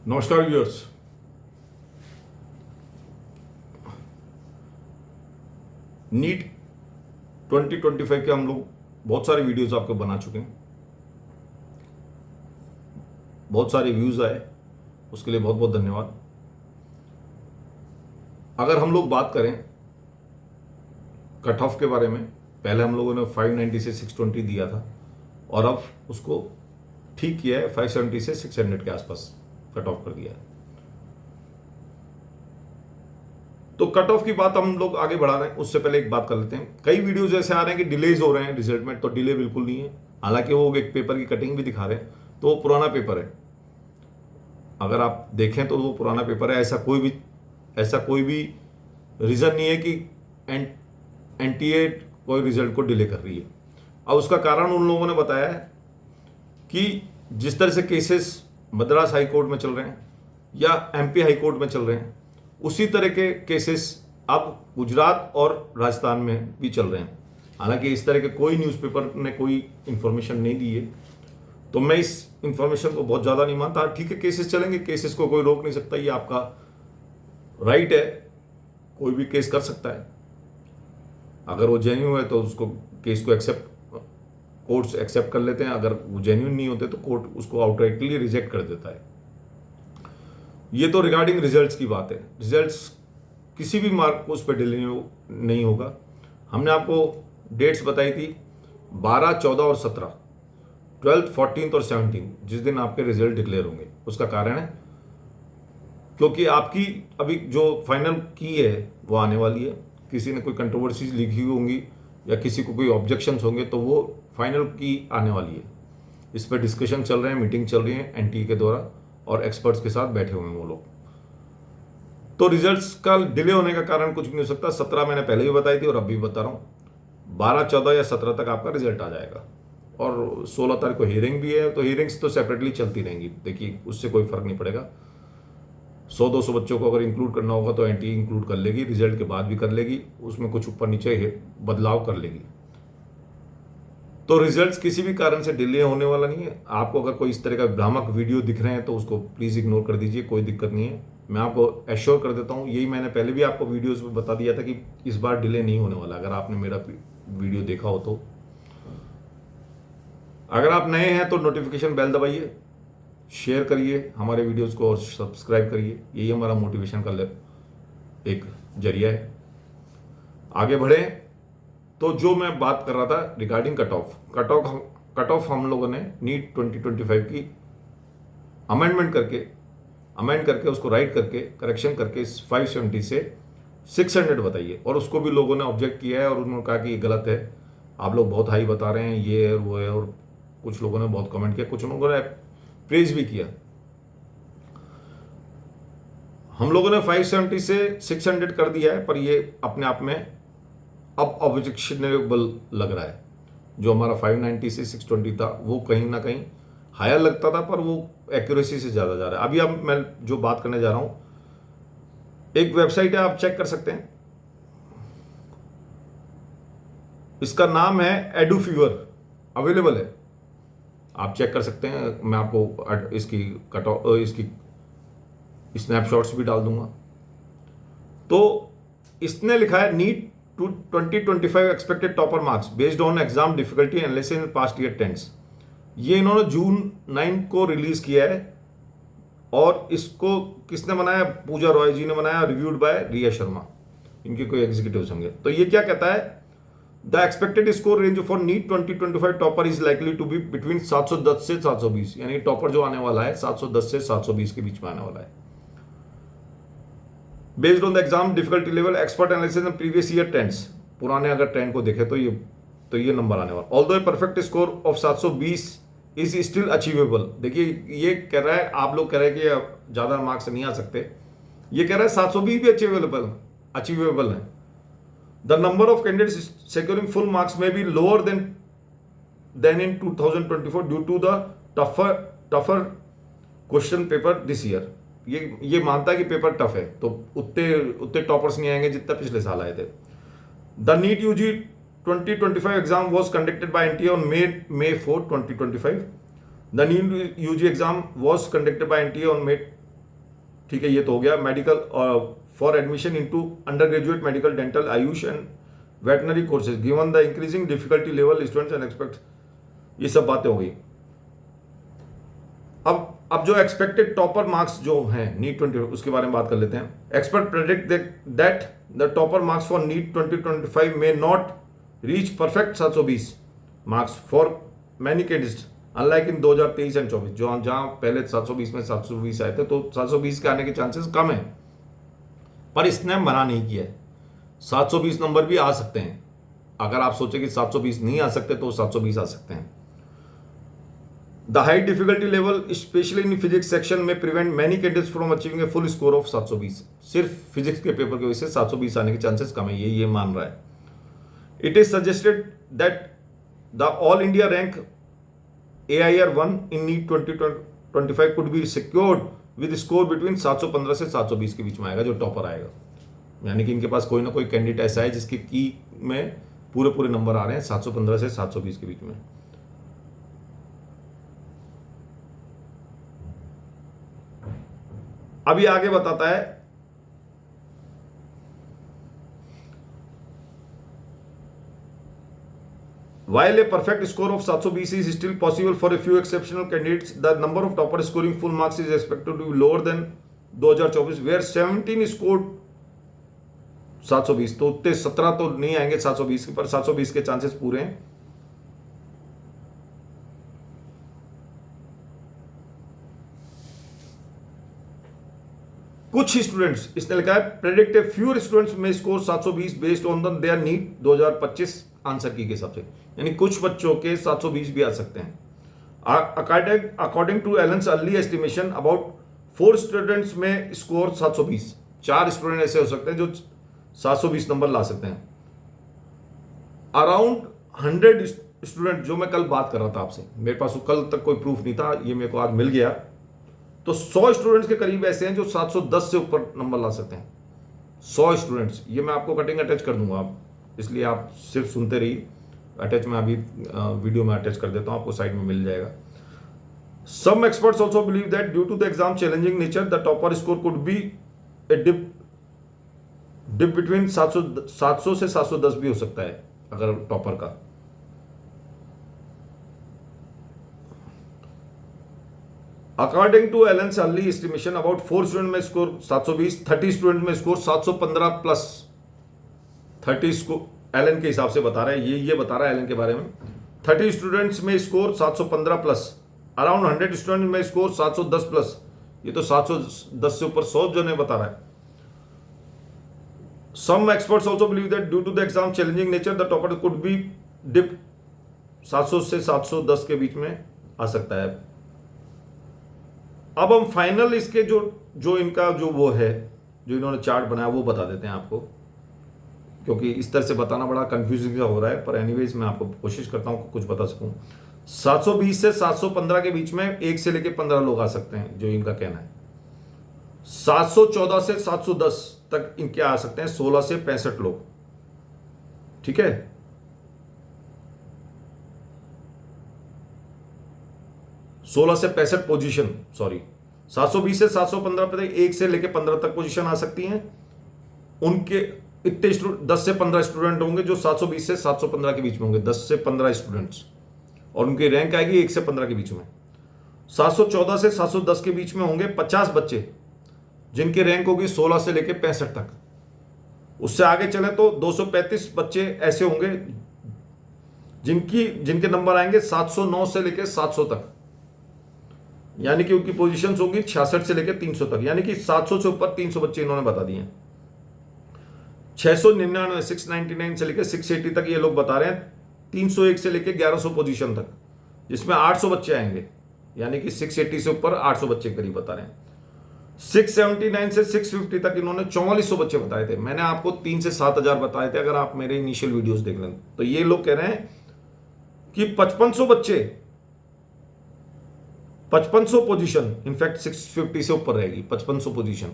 नमस्कार viewers. NEET 2025 के हम लोग बहुत सारे वीडियोस आपको बना चुके हैं, बहुत सारे व्यूज आए, उसके लिए बहुत बहुत धन्यवाद। अगर हम लोग बात करें कट ऑफ के बारे में, पहले हम लोगों ने 590 से 620 दिया था और अब उसको ठीक किया है, 570 से 600 के आसपास कट ऑफ कर दिया है। तो कट ऑफ की बात हम लोग आगे बढ़ा रहे हैं, उससे पहले एक बात कर लेते हैं। कई वीडियोज ऐसे आ रहे हैं कि डिलेज हो रहे हैं रिजल्ट में, तो डिले बिल्कुल नहीं है। हालांकि वो एक पेपर की कटिंग भी दिखा रहे हैं, तो वो पुराना पेपर है। अगर आप देखें तो वो पुराना पेपर है। ऐसा कोई भी रीजन नहीं है कि एनटीए कोई रिजल्ट को डिले कर रही है। अब उसका कारण उन लोगों ने बताया है कि जिस तरह से केसेस मद्रास हाई कोर्ट में चल रहे हैं या एमपी हाई कोर्ट में चल रहे हैं, उसी तरह के केसेस अब गुजरात और राजस्थान में भी चल रहे हैं। हालांकि इस तरह के कोई न्यूज़पेपर ने कोई इंफॉर्मेशन नहीं दी है, तो मैं इस इंफॉर्मेशन को बहुत ज़्यादा नहीं मानता। ठीक है, केसेस चलेंगे, केसेस को कोई रोक नहीं सकता, ये आपका राइट है, कोई भी केस कर सकता है। अगर वो जेन्युइन है तो उसको केस को कोर्ट्स एक्सेप्ट कर लेते हैं। अगर वो जेन्युइन नहीं होते तो कोर्ट उसको आउटराइटली रिजेक्ट कर देता है। ये तो रिगार्डिंग रिजल्ट्स की बात है। रिजल्ट्स किसी भी मार्क को उस पर डिले नहीं होगा। हमने आपको डेट्स बताई थी 12, 14 और 17, 12, 14 और 17, जिस दिन आपके रिजल्ट डिक्लेयर होंगे। उसका कारण है क्योंकि आपकी अभी जो फाइनल की है वो आने वाली है। किसी ने कोई कंट्रोवर्सीज लिखी होंगी या किसी को कोई ऑब्जेक्शंस होंगे, तो वो फाइनल की आने वाली है। इस पर डिस्कशन चल रहे हैं, मीटिंग चल रही है एनटीए के द्वारा, और एक्सपर्ट्स के साथ बैठे हुए हैं वो लोग। तो रिजल्ट्स का डिले होने का कारण कुछ भी नहीं हो सकता। 17 मैंने पहले भी बताई थी और अब भी बता रहा हूँ, 12, 14 या 17 तक आपका रिजल्ट आ जाएगा। और 16 तारीख को हियरिंग भी है, तो हियरिंग्स तो सेपरेटली चलती रहेंगी। देखिए, उससे कोई फर्क नहीं पड़ेगा। 100-200 बच्चों को अगर इंक्लूड करना होगा तो एनटीए इंक्लूड कर लेगी, रिजल्ट के बाद भी कर लेगी, उसमें कुछ ऊपर नीचे बदलाव कर लेगी। तो रिजल्ट्स किसी भी कारण से डिले होने वाला नहीं है। आपको अगर कोई इस तरह का भ्रामक वीडियो दिख रहे हैं तो उसको प्लीज़ इग्नोर कर दीजिए, कोई दिक्कत नहीं है। मैं आपको एश्योर कर देता हूँ, यही मैंने पहले भी आपको वीडियोस में बता दिया था कि इस बार डिले नहीं होने वाला। अगर आपने मेरा वीडियो देखा हो तो। अगर आप नए हैं तो नोटिफिकेशन बेल दबाइए, शेयर करिए हमारे वीडियोज़ को और सब्सक्राइब करिए। यही हमारा मोटिवेशन का एक जरिया है। आगे बढ़ें तो जो मैं बात कर रहा था रिगार्डिंग कट ऑफ हम लोगों ने नीट 2025 की अमेंड करके उसको राइट करके करेक्शन करके 570 से 600 बताइए। और उसको भी लोगों ने ऑब्जेक्ट किया है और उन्होंने कहा कि ये गलत है, आप लोग बहुत हाई बता रहे हैं, ये है वो है। और कुछ लोगों ने बहुत कमेंट किया, कुछ लोगों ने प्रेज भी किया। हम लोगों ने 570 से 600 कर दिया है, पर ये अपने आप में अब ऑब्जेक्शनेबल लग रहा है। जो हमारा 590 से 620 था वो कहीं ना कहीं हायर लगता था, पर वो एक्यूरेसी से ज़्यादा जा रहा है। अभी अब मैं जो बात करने जा रहा हूँ, एक वेबसाइट है, आप चेक कर सकते हैं। इसका नाम है एडुफीवर, अवेलेबल है, आप चेक कर सकते हैं। मैं आपको इसकी स्नैपशॉट्स भी डाल दूंगा। तो इसने लिखा है NEET 2025 expected topper marks based on exam difficulty analysis in past year trends. ये इन्होंने जून 9 को रिलीज किया है और इसको किसने बनाया? पूजा रॉय जी ने बनाया, रिव्यूड बाय रिया शर्मा, इनके कोई एग्जीक्यूटिव्स होंगे। तो ये क्या कहता है? The expected score range for NEET 2025 topper is likely to be between 710 से 720। यानी टॉपर जो आने वाला है 710 से 720 के बीच में आने वाला है। Based on the exam difficulty level expert analysis in previous year trends, पुराने अगर ट्रेंड को देखें तो ये नंबर आने वाला। Although perfect score of 720 is still achievable. देखिए, ये कह रहा है, आप लोग कह रहे हैं कि ज्यादा मार्क्स नहीं आ सकते, ये कह रहा है 720 भी अचीवेबल है। The number of candidates securing full marks में be lower than in 2024 due to the tougher question paper this year. ये मानता है कि पेपर टफ है, तो उतने टॉपर्स नहीं आएंगे जितना पिछले साल आए थे। The NEET UG 2025 exam was conducted by NTA on May 4, 2025. The new UG exam was conducted by NTA on May ठीक है, ये तो हो गया medical for admission into under graduate medical, dental, Ayush and veterinary courses given the increasing difficulty level students and expect, ये सब बातें हो गई। अब जो एक्सपेक्टेड टॉपर मार्क्स जो हैं नीट 20, उसके बारे में बात कर लेते हैं। Expert predict that the topper marks for NEET 2025 may not reach perfect 720 marks for many candidates unlike in 2023 and 24, जो जहां पहले 720 में 720 आए थे, तो 720 के आने के चांसेस कम है, पर इसने मना नहीं किया है 720 नंबर भी आ सकते हैं। अगर आप सोचे कि 720 नहीं आ सकते तो 720 आ सकते हैं। The high difficulty level especially in physics section में prevent many candidates from achieving a full score of 720। सिर्फ फिजिक्स के पेपर की वजह से 720 आने के चांसेस कम है, ये मान रहा है। It is suggested that the all India rank AIR 1 in NEET 2025 could be secured with score between 715 से 720 के बीच में आएगा जो टॉपर आएगा। यानी कि इनके पास कोई ना कोई कैंडिडेट ऐसा है जिसके की में पूरे नंबर आ रहे हैं 715 से 720 के बीच में। अभी आगे बताता है while a perfect score of 720 is still possible for a few exceptional candidates, the number of toppers scoring full marks is expected to be lower than 2024 where 17 scored 720। तो उतने 17 तो नहीं आएंगे 720 के, पर 720 के चांसेस पूरे हैं। कुछ स्टूडेंट्स, इसने लिखा है predict a fewer students may score 720 based on the their NEET 2025 answer key के हिसाब से, यानी कुछ बच्चों के 720 भी आ सकते हैं। According to Allen's early estimation about 4 students may score 720, 4 student ऐसे हो सकते हैं जो 720 नंबर ला सकते हैं। अराउंड 100 स्टूडेंट, जो मैं कल बात कर रहा था आपसे, मेरे पास कल तक कोई प्रूफ नहीं था, ये मेरे को आज मिल गया, तो 100 स्टूडेंट्स के करीब ऐसे हैं जो 710 से ऊपर नंबर ला सकते हैं। 100 स्टूडेंट्स, ये मैं आपको कटिंग अटैच कर दूंगा, आप इसलिए आप सिर्फ सुनते रहिए। अटैच में अभी वीडियो में अटैच कर देता हूं, आपको साइड में मिल जाएगा। Some experts also believe that due to the exam challenging nature the topper score could be a dip between 700 से 710 भी हो सकता है अगर टॉपर का। According to Allen's early estimation about 4 student may score 720, 30 student may score 715 plus. 30 को Elon के हिसाब से बता रहा है, ये बता रहा है एलन के बारे में। 30 students may score 715 plus, around 100 student may score 710 plus, ये तो 710 से ऊपर 100 जो ने बता रहा है। Some experts also believe that due to the exam challenging nature the topper could be dip 700 से 710 के बीच में आ सकता है। अब हम फाइनल इसके जो इनका जो वो है, जो इन्होंने चार्ट बनाया वो बता देते हैं आपको, क्योंकि इस तरह से बताना बड़ा कंफ्यूजिंग हो रहा है, पर एनीवेज मैं आपको कोशिश करता हूं कुछ बता सकूं। 720 से 715 के बीच में 1 से लेकर 15 लोग आ सकते हैं, जो इनका कहना है। 714 से 710 तक इनके आ सकते हैं 16 से 65 लोग, ठीक है। सोलह से 65 पोजीशन, सॉरी 720 से 715 पे 1 से लेकर 15 तक पोजीशन आ सकती हैं। उनके इतने 10 से 15 स्टूडेंट होंगे जो 720 से 715 के बीच में होंगे, 10 से 15 स्टूडेंट्स, और उनकी रैंक आएगी 1 से 15 के बीच में। 714 से 710 के बीच में होंगे 50 बच्चे जिनकी रैंक होगी 16 से लेकर 65 तक। उससे आगे चले तो 235 बच्चे ऐसे होंगे जिनके नंबर आएंगे 709 से लेकर 700 तक, यानी कि उनकी पोजीशंस होंगी 66 से लेकर 300 तक, यानी कि 700 से ऊपर 300 बच्चे इन्होंने बता दिए। 699 699 से लेकर 680 तक ये लोग बता रहे हैं, 301 से लेकर 1100 पोजीशन तक, जिसमें 800 बच्चे आएंगे, यानी कि 680 से ऊपर 800 बच्चे करीब बता रहे हैं। 679 से 650 तक इन्होंने 4400 बच्चे बताए थे। मैंने आपको 3 से 7000 बताए थे अगर आप मेरे इनिशियल वीडियोस देख लें। तो ये लोग कह रहे हैं कि 5500 बच्चे, 5500 पोजीशन, इनफैक्ट 650 से ऊपर रहेगी 5500 पोजीशन।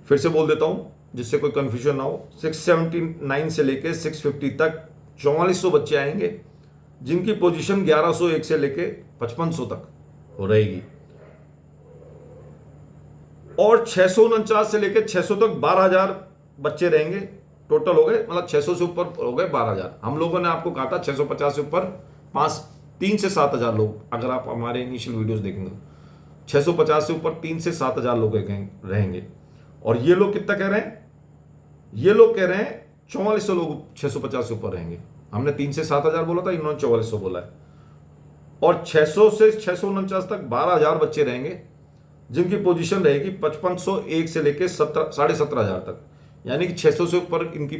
फिर से बोल देता हूं जिससे कोई कंफ्यूजन ना हो, 679 से लेके 650 तक 4400 बच्चे आएंगे जिनकी पोजीशन 1101 से लेके 5500 तक हो रहेगी। और 649 से लेकर 600 तक 12,000 बच्चे रहेंगे टोटल हो गए, मतलब 600 से ऊपर हो गए 12,000। हम लोगों ने आपको कहा था 650 से ऊपर 3 से 7,000 लोग, अगर आप हमारे इनिशियल वीडियोस देखेंगे 650 से ऊपर 3 से 7,000 लोग रहेंगे। और ये लोग कितना कह रहे हैं, ये लोग कह रहे हैं 4400 लोग 650 से ऊपर रहेंगे। हमने 3 से 7,000 बोला था, इन्होंने 4400 बोला है। और 600 से 649 तक 12,000 बच्चे रहेंगे जिनकी पोजीशन रहेगी 5501 से लेकर 17,500 तक, यानी कि 600 से ऊपर इनकी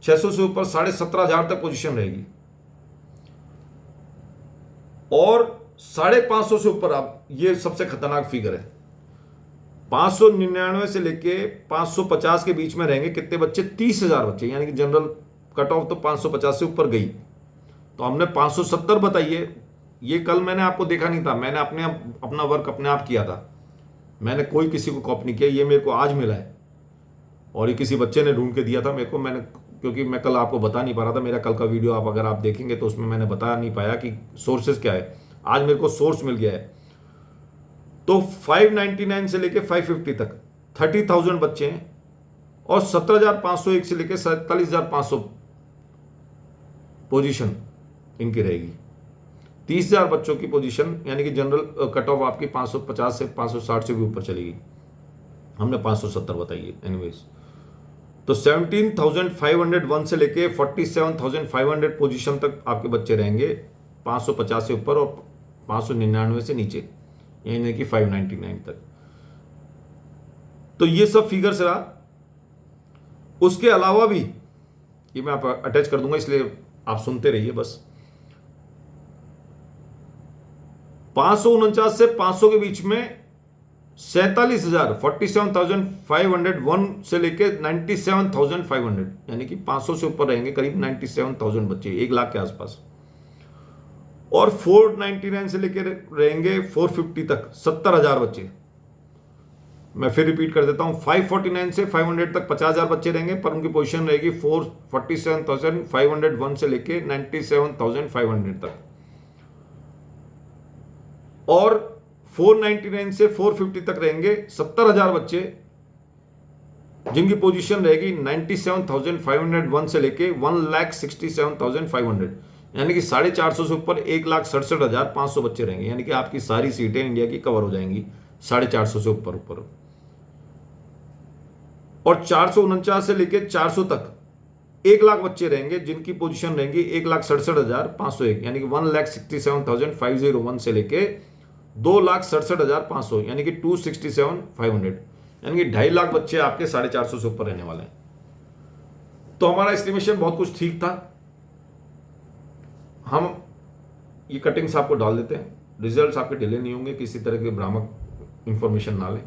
600 से ऊपर 17,500 तक पोजीशन रहेगी। और 550 से ऊपर, आप ये सबसे खतरनाक फिगर है, 599 से लेके 550 के बीच में रहेंगे कितने बच्चे, 30,000 बच्चे, यानी कि जनरल कट ऑफ तो 550 से ऊपर गई। तो हमने 570 बताइए, ये कल मैंने आपको देखा नहीं था, मैंने अपना वर्क अपने आप किया था, मैंने कोई किसी को कॉपी नहीं किया, ये मेरे को आज मिला है और ये किसी बच्चे ने ढूंढ के दिया था मेरे को। क्योंकि मैं कल आपको बता नहीं पा रहा था, मेरा कल का वीडियो अगर आप देखेंगे तो उसमें मैंने बता नहीं पाया कि सोर्सेज क्या है। आज मेरे को सोर्स मिल गया है। तो 599 से लेके 550 तक 30,000 बच्चे हैं और 17,501 से लेके 47,500 पोजीशन इनकी रहेगी। 30,000 बच्चों की पोजीशन, यानी कि जनरल कट ऑफ आपकी 550 से 560 से भी ऊपर चलेगी। हमने 570 बताई है एनीवेज। तो 17,501 से लेके 47,500 पोजीशन तक आपके बच्चे रहेंगे 550 से ऊपर और 599 से नीचे, यानी कि 599 तक। तो ये सब फिगर्स रहा। उसके अलावा भी ये मैं आप अटैच कर दूंगा, इसलिए आप सुनते रहिए बस। 549 से 500 के बीच में 47,000 47,501 से लेके 97,500, यानी कि 500 से ऊपर रहेंगे करीब 97,000 बच्चे, 1 लाख के आसपास। और 499 से लेकर रहेंगे 450 तक 70,000 बच्चे। मैं फिर रिपीट कर देता हूं, 549 से 500 तक 50,000 बच्चे रहेंगे, पर उनकी पोजीशन रहेगी 47,501 से लेके 97,500 तक। और 499 से 450 तक रहेंगे 70,000 बच्चे जिनकी पोजीशन रहेगी 97,501 से लेके 1,67,500, यानी कि 450 से ऊपर 1,67,500 बच्चे रहेंगे, यानी कि आपकी सारी सीटें इंडिया की कवर हो जाएंगी 450 से ऊपर। और 449 से लेके 400 तक 1 लाख बच्चे रहेंगे जिनकी पोजीशन रहेंगी 1,67,501, यानी कि 1,67,501 से लेके 2,67,500, यानी कि 2,67,500, यानी कि 2.5 लाख बच्चे आपके 450 से ऊपर रहने वाले हैं। तो हमारा एस्टिमेशन बहुत कुछ ठीक था। हम ये कटिंग्स आपको डाल देते हैं, रिजल्ट्स आपके डिले नहीं होंगे, किसी तरह के भ्रामक इंफॉर्मेशन ना लें।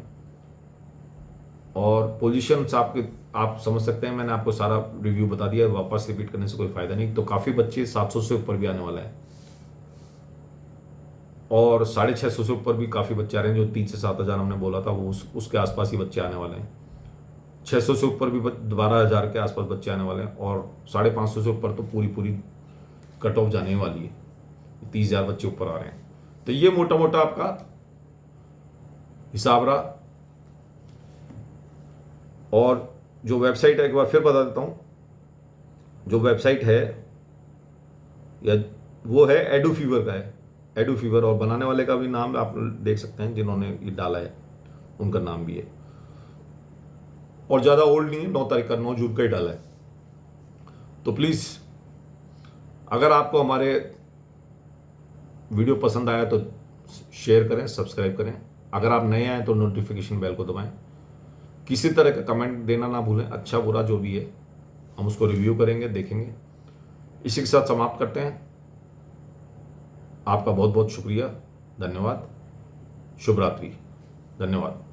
और पोजीशंस आप समझ सकते हैं, मैंने आपको सारा रिव्यू बता दिया, वापस रिपीट करने से कोई फायदा नहीं। तो काफ़ी बच्चे 700 से ऊपर भी आने वाला है और 650 से ऊपर भी काफ़ी बच्चे आ रहे हैं। जो 3 से 7,000 हमने बोला था वो उसके आसपास ही बच्चे आने वाले हैं। 600 से ऊपर भी 12,000 के आसपास बच्चे आने वाले हैं और 550 से ऊपर तो पूरी कट ऑफ जाने वाली है, 30,000 बच्चे ऊपर आ रहे हैं। तो ये मोटा मोटा आपका हिसाब रहा। और जो वेबसाइट है, एक बार फिर बता देता हूं, जो वेबसाइट है या वो है एडुफीवर का है, एडुफीवर। और बनाने वाले का भी नाम आप देख सकते हैं, जिन्होंने ये डाला है उनका नाम भी है। और ज़्यादा ओल्ड नहीं है, 9 तारीख का 9 जून का ही डाला है। तो प्लीज़ अगर आपको हमारे वीडियो पसंद आया तो शेयर करें, सब्सक्राइब करें। अगर आप नए आए तो नोटिफिकेशन बेल को दबाएं। किसी तरह का कमेंट देना ना भूलें, अच्छा बुरा जो भी है हम उसको रिव्यू करेंगे, देखेंगे। इसी के साथ समाप्त करते हैं। आपका बहुत बहुत शुक्रिया, धन्यवाद, शुभ रात्रि, धन्यवाद।